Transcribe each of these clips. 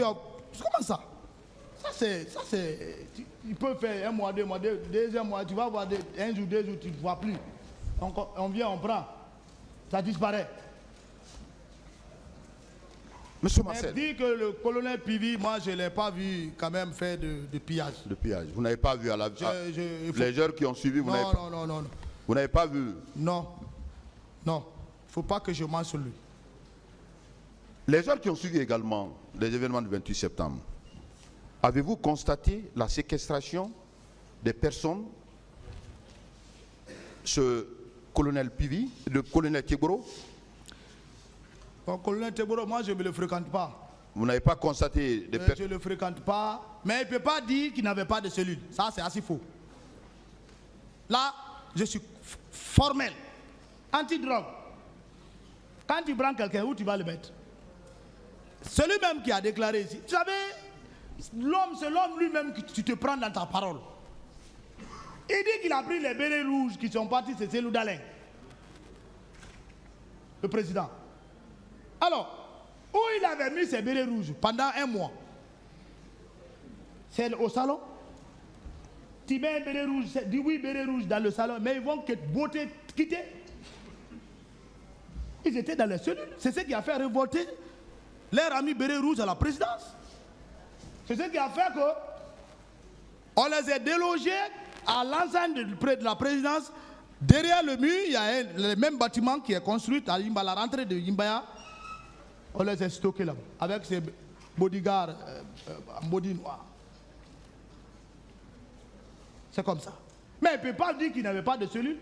Comment ça? Ça c'est. Tu peux faire un mois, 2 mois, deuxième mois, tu vas voir un jour, 2 jours, tu ne vois plus. On vient, on prend. Ça disparaît. Monsieur Marcel. Dit que le colonel Pivi, moi je ne l'ai pas vu quand même faire de pillage. De pillage. Vous n'avez pas vu à la les heures qui ont suivi, vous n'avez pas. Non. Vous n'avez pas vu? Non. Il ne faut pas que je mente sur lui. Les heures qui ont suivi également les événements du 28 septembre, avez-vous constaté la séquestration des personnes, ce colonel Pivi, le colonel Teboro? Le colonel Teboro, moi je ne le fréquente pas. Vous n'avez pas constaté des personnes? Je ne le fréquente pas, mais il ne peut pas dire qu'il n'avait pas de cellule. Ça c'est assez faux. Là, je suis formel, anti-drogue. Quand tu prends quelqu'un, où tu vas le mettre? Celui-même qui a déclaré ici. Tu savez, l'homme, c'est l'homme lui-même que tu te prends dans ta parole. Il dit qu'il a pris les bérets rouges qui sont partis, c'est Cellou Dalein, le président. Alors, où il avait mis ses bérets rouges pendant 1 mois? C'est au salon. Tu mets un béret rouge, 18 bérets rouges dans le salon, mais ils vont que beauté quitter. Ils étaient dans les cellules. C'est ce qui a fait révolter leur ami béret rouge à la présidence. C'est ce qui a fait que on les a délogés à l'enceinte de la présidence. Derrière le mur, il y a le même bâtiment qui est construit à Yimba, la rentrée de Yimbaya. On les a stockés là-bas, avec ces bodyguards en body noir. C'est comme ça. Mais il ne peut pas dire qu'il n'avait pas de cellule.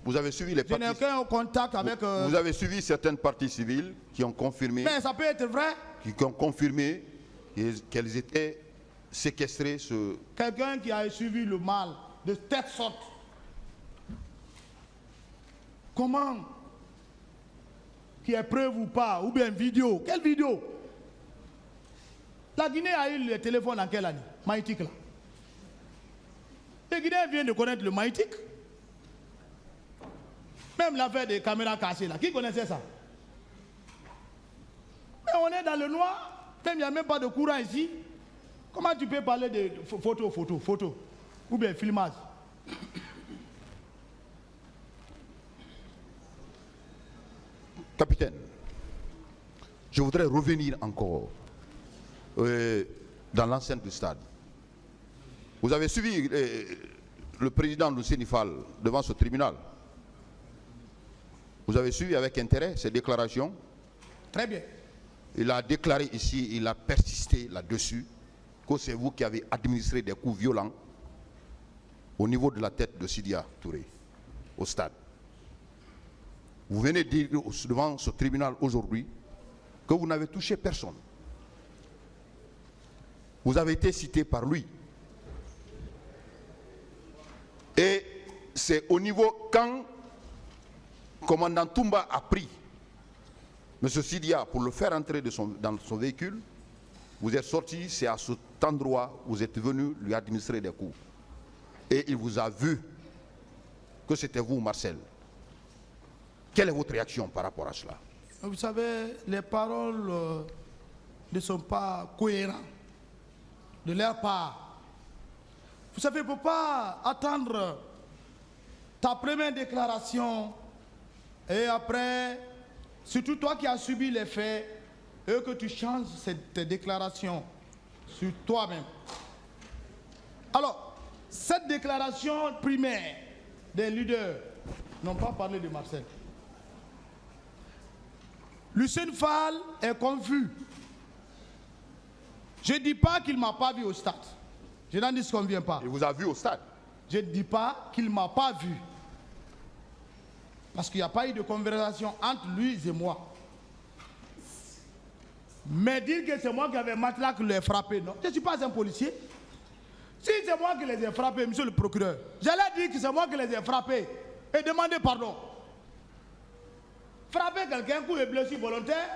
Vous avez suivi les partis. Je n'ai aucun contact avec. Vous avez suivi certaines parties civiles qui ont confirmé. Mais ça peut être vrai. Qui ont confirmé qu'elles étaient séquestrées. Quelqu'un qui a suivi le mal de telle sorte. Comment? Qui est preuve ou pas? Ou bien vidéo? Quelle vidéo? La Guinée a eu le téléphone en quelle année? Maïtik là. Les Guinéens viennent de connaître le Maïtik. Même l'affaire des caméras cachées là. Qui connaissait ça? Mais on est dans le noir. Même il n'y a même pas de courant ici. Comment tu peux parler de photo? Ou bien filmage? Capitaine, je voudrais revenir encore dans l'enceinte du stade. Vous avez suivi le président Luceni Fall devant ce tribunal. Vous avez suivi avec intérêt ses déclarations. Très bien. Il a déclaré ici, il a persisté là-dessus, que c'est vous qui avez administré des coups violents au niveau de la tête de Sidia Touré, au stade. Vous venez de dire devant ce tribunal aujourd'hui que vous n'avez touché personne. Vous avez été cité par lui. Et c'est au niveau quand commandant Toumba a pris M. Sidia pour le faire entrer dans son véhicule, vous êtes sorti, c'est à cet endroit où vous êtes venu lui administrer des coups. Et il vous a vu que c'était vous, Marcel. Quelle est votre réaction par rapport à cela? Vous savez, les paroles ne sont pas cohérentes de leur part. Vous savez, il ne faut pas attendre ta première déclaration et après, surtout toi qui as subi les faits, et que tu changes cette déclaration sur toi-même. Alors, cette déclaration primaire des leaders n'ont pas parlé de Marcel. Lucien Fall est confus. Je ne dis pas qu'il ne m'a pas vu au stade. Je n'en disconviens pas. Il vous a vu au stade? Je ne dis pas qu'il ne m'a pas vu. Parce qu'il n'y a pas eu de conversation entre lui et moi. Mais dire que c'est moi qui avais matelas qui les frappé, non. Je ne suis pas un policier. Si c'est moi qui les ai frappés, monsieur le procureur, j'allais dire que c'est moi qui les ai frappés et demander pardon. Frapper quelqu'un, coup et blessure volontaire,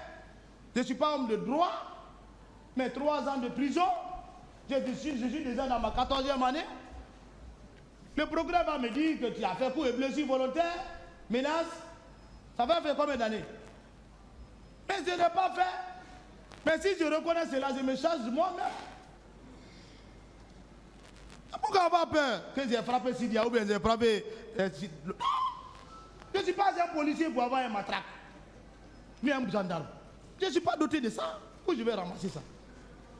je ne suis pas homme de droit, mais 3 ans de prison, je suis déjà dans ma 14e année. Le procureur va me dire que tu as fait coup et blessure volontaire, menace, ça va faire combien d'années? Mais je n'ai pas fait. Mais si je reconnais cela, je me charge de moi-même. Pourquoi avoir peur que j'ai frappé Sidia ou bien j'ai frappé... Je ne suis pas un policier pour avoir un matraque, ni un gendarme. Je ne suis pas doté de ça. Où je vais ramasser ça?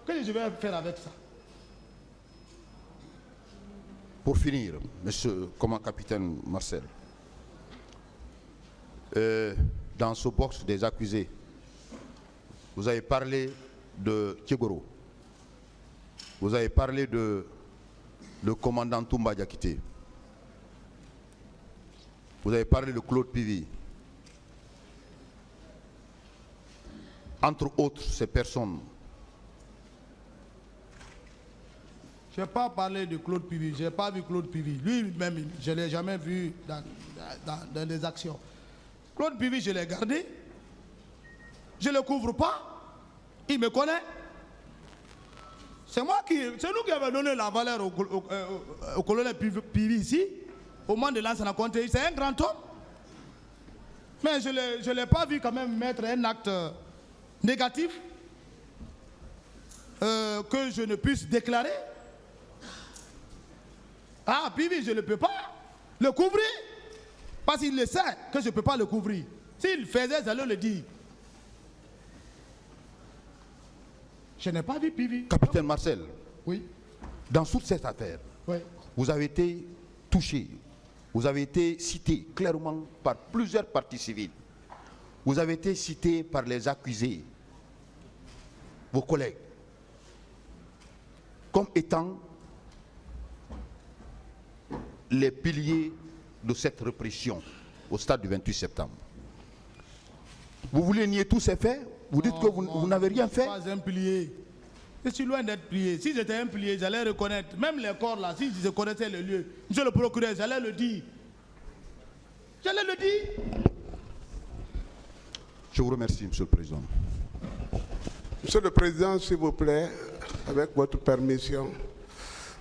Qu'est-ce que je vais faire avec ça? Pour finir, monsieur, capitaine Marcel, dans ce box des accusés, vous avez parlé de Tchegoro. Vous avez parlé de le commandant Toumba Diakité. Vous avez parlé de Claude Pivi. Entre autres, ces personnes. Je n'ai pas parlé de Claude Pivi, je n'ai pas vu Claude Pivi. Lui-même, je ne l'ai jamais vu dans des actions. Claude Pivi, je l'ai gardé. Je ne le couvre pas. Il me connaît. C'est nous qui avons donné la valeur au colonel Pivi ici, au moment de l'ancien comté. C'est un grand homme. Mais je ne l'ai pas vu quand même mettre un acte négatif que je ne puisse déclarer. Ah, Pivi, je ne peux pas le couvrir. Parce qu'il le sait que je ne peux pas le couvrir. S'il faisait, j'allais le dire. Je n'ai pas vu Pivi. Capitaine Marcel, oui. Dans toute cette affaire, Oui. Vous avez été touché, vous avez été cité clairement par plusieurs parties civiles. Vous avez été cité par les accusés, vos collègues, comme étant les piliers de cette répression au stade du 28 septembre. Vous voulez nier tous ces faits? Vous dites que vous n'avez rien fait? Je ne suis pas un pilier. Je suis loin d'être plié. Si j'étais un pilier, j'allais reconnaître. Même les corps là, si je connaissais le lieu, monsieur le procureur, j'allais le dire. J'allais le dire. Je vous remercie, monsieur le président. Monsieur le président, s'il vous plaît, avec votre permission,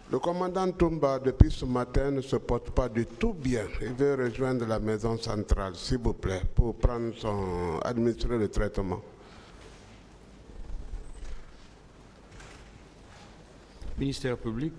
le commandant Toumba, depuis ce matin, ne se porte pas du tout bien. Il veut rejoindre la maison centrale, s'il vous plaît, pour administrer le traitement. Ministère public.